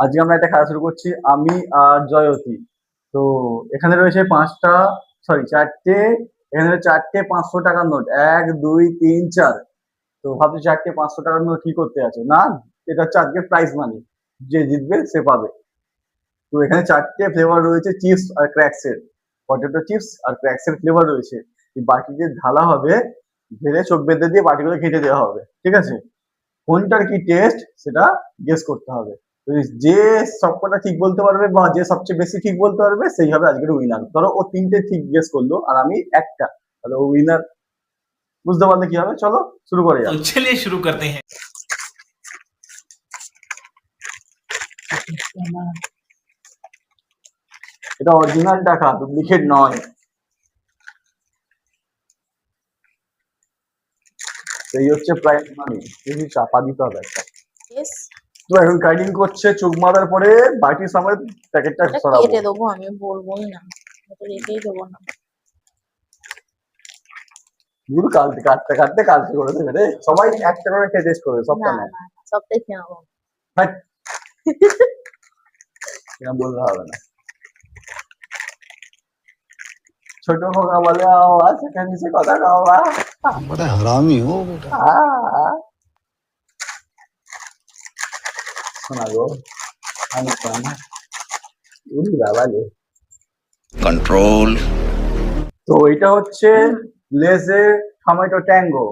আজকে আমরা একটা খেলা শুরু করছি, আমি আর জয়তী। তো এখানে রয়েছে পাঁচটা, সরি চারটে, এখানে রয়েছে চারটে 500 টাকার নোট, 1 2 3 4। তো ভাবছি চারটে 500 টাকার নোট কি করতে আছে না, এটা হচ্ছে আজকে প্রাইজ মানি, যে জিতবে সে পাবে। তো এখানে চারটে ফ্লেভার রয়েছে, চিপস আর ক্র্যাক্সের, পটেটো চিপস আর ক্র্যাক্সের ফ্লেভার রয়েছে। এই বাটিতে ঢালা হবে, ঢেলে চোখ বেঁধে দিয়ে বাটিগুলো কেটে দেওয়া হবে, ঠিক আছে? কোনটার কি টেস্ট সেটা গেস করতে হবে। তো যে সবকটা ঠিক বলতে পারবে বা যে সবচেয়ে বেশি ঠিক বলতে পারবে সেই হবে আজকের উইনার। ধরো ও তিনটে ঠিক গেস করলো আর আমি একটা, তাহলে ও উইনার। বুঝতে পারলে কি হবে? চলো শুরু করে तो যাক। चलिए शुरू करते हैं। এটা অরিজিনাল টাকা, ডুপ্লিকেট নয়। এই হচ্ছে প্রাইস মানি, বেশি চাপা দিতে হবে একটা। Yes, তো এখন গাইডিং করছে, চোখ মারার পরে বাটি সমেত প্যাকেটটা এটা সরাবো। কেটে দেবো, আমি বলবোই না, এটা রেখেই দেবো না। গুরু কাটতে কাটতে কাটতে কালকে করে দেবে রে, সবাই একটা করে খেয়ে টেস্ট করবে, সবটা না নয়। না না, সবটাই খেয়ে নেবো। বাট এরকম বললে হবে না। ছোট খোকা বলে আওয়াজ, সেখানে সে কথা কওয়া। बड़ा हरामी हो बेटा। শোনা গো, আমি শোনা। উড়ি বাবা রে। कंट्रोल। তো এটা হচ্ছে লেজের টমেটো ট্যাঙ্গো,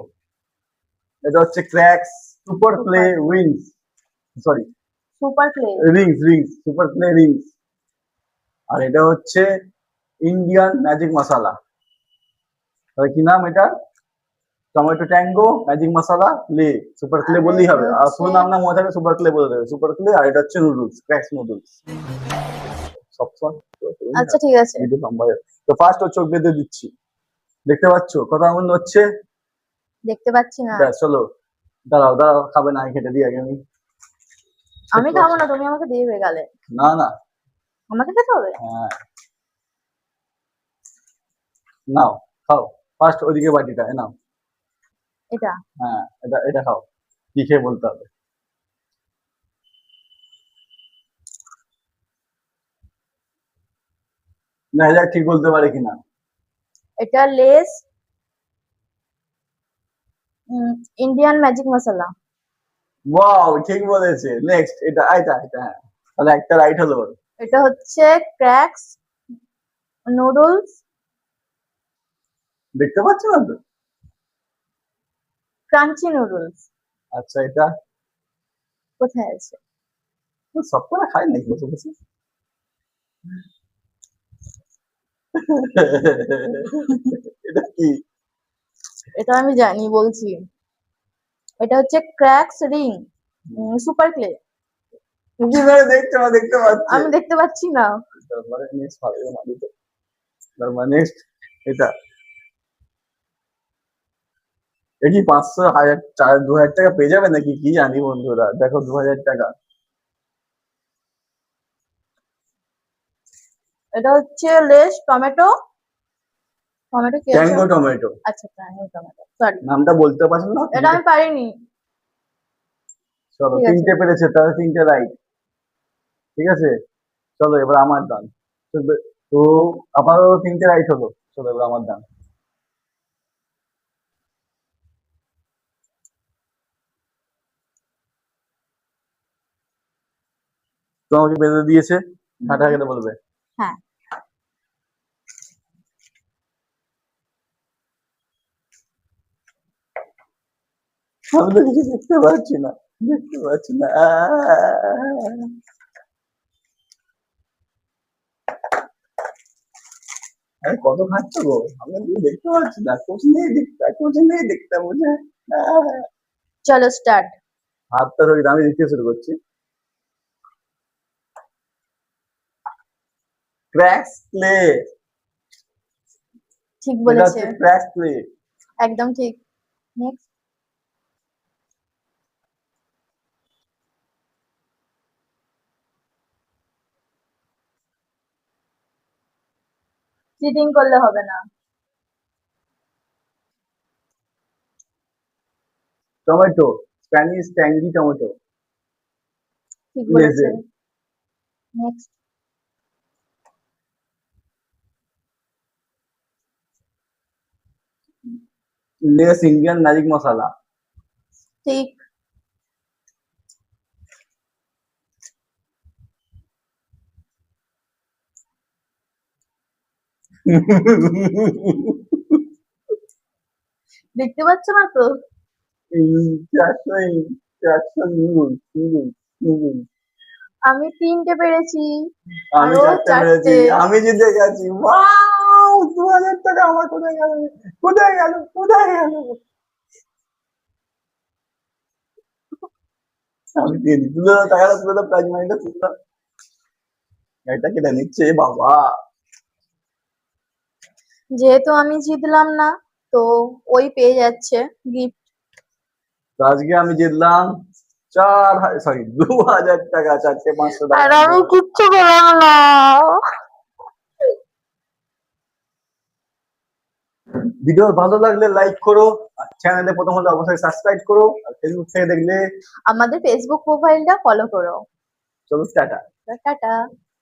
এটা হচ্ছে crax super play wings, sorry super play. Rings super play rings. আর এটা হচ্ছে ইন্ডিয়ান ম্যাজিক মশলা। তাহলে কি নাম এটা? Tomato tango, magic masala, play, super play আর বললেই হবে। এটা আর ফুল হচ্ছে- নাম না মনে থাকলে সুপার প্লে বলে দেবে, সুপার প্লে। আর এটা হচ্ছে নুডলস, ক্র্যাক্স নুডলস। সবসময় আচ্ছা ঠিক আছে, ভিডিও লম্বা হয়ে যাবে। তো ফার্স্ট ও চোখ বেঁধে দিচ্ছি, দেখতে পাচ্ছ কথা মনে হচ্ছে? দেখতে পাচ্ছি না। ব্যাস চলো, দাঁড়াও দাঁড়াও, খাবে না, আমি খেতে দিই আগে। আমি খাবো না, তুমি আমাকে দিয়ে গেলে। না না, আমাকে খেতে হবে। হ্যাঁ নাও খাও, ফার্স্ট ওইদিকে বাটিটা নাও। এটা হ্যাঁ এটা এটা খাও, কি খেয়ে বলতে হবে। না এটা ঠিক বলতে পারে কিনা। এটা লেস ইন্ডিয়ান ম্যাজিক মশলা। ওয়াও ঠিক বলেছে। নেক্সট এটা এটা এটা হ্যাঁ, তাহলে একটা রাইট হলো ওর। এটা হচ্ছে ক্র্যাক্স নুডলস দেখতে পাচ্ছ না তো? Crunchy noodles. আচ্ছা এটা কোথায় আছে? সব করে খাই নাকি বসে বসে? এটা কি? এটা আমি জানি, বলছি। এটা হচ্ছে ক্র্যাক্স রিং সুপার ক্লে। কিভাবে দেখতে দেখতে পাচ্ছি? আমি দেখতে পাচ্ছি না। তারপরে নেক্সট হবে মানি তো, তারপরে নেক্সট এটা এ কি 500 1000 2000 টাকা পেয়ে যাবে নাকি কি জানি বন্ধুরা। দেখো 2000 টাকা। এটা হচ্ছে লেস টমেটো টমেটো কি আছে? Tango tomato. আচ্ছা ট্যাঙ্গো টমেটো, সরি নামটা বলতে পারছেন না? এটা আমি পারিনি। চলো ঠিক আছে। তিনটে পেরেছে, তাহলে তিনটে রাইট। ঠিক আছে চলো এবার আমার দান। তো আপাতত তিনটে রাইট হলো, চলো এবার আমার দান। তো আমাকে বেঁধে দিয়েছে, ঘাটা কেটে বলবে। হ্যাঁ আমি তো কিছু দেখতে পাচ্ছি না, দেখতে পাচ্ছি না। अरे কত খাচ্ছ গো, আমি তো দেখতে পাচ্ছি না, कुछ नहीं दिखता, कुछ नहीं दिखता मुझे। চলো স্টার্ট। হাতটা ধরে আমি দিতে শুরু করছি। ক্র্যাক্স ক্লে, ঠিক এটা বলেছে, হচ্ছে ক্র্যাক্স ক্লে। একদম ঠিক। নেক্সট। চিটিং করলে হবে না। Tomato, Spanish tangy tomato. ঠিক বলেছে। লেজে নেক্সট। লেস ইন্ডিয়ান ম্যাজিক মশলা। ঠিক। দেখতে পাচ্ছ না তো? চারশো চারশো নুডলস নুডলস নুডলস। আমি 3টে পেরেছি। আমি আরো চারটে পেরেছি, 4টে। আমি জিতে গেছি। ওয়াও, 2000 টাকা আমার কোথায় গেল, কোথায় গেল, কোথায় গেল? আমি দিয়ে দিই, তুলে দাও টাকাটা, তুলে দাও, প্রাইজ মানিটা তুলে দাও। এটা কেটে নিচ্ছে বাবা। যেহেতু আমি জিতলাম না, তো ওই পেয়ে যাচ্ছে গিফট। তো আজকে আমি জিতলাম 2000 টাকা, 4টে 500 টাকা। আর আমি কিচ্ছু পেলাম না। ভিডিও ভালো লাগলে লাইক করো, আর চ্যানেলে প্রথম হলে অবশ্যই সাবস্ক্রাইব করো, আর ফেসবুক থেকে দেখলে আমাদের ফেসবুক প্রোফাইলটা ফলো করো। চলো টাটা। টাটা।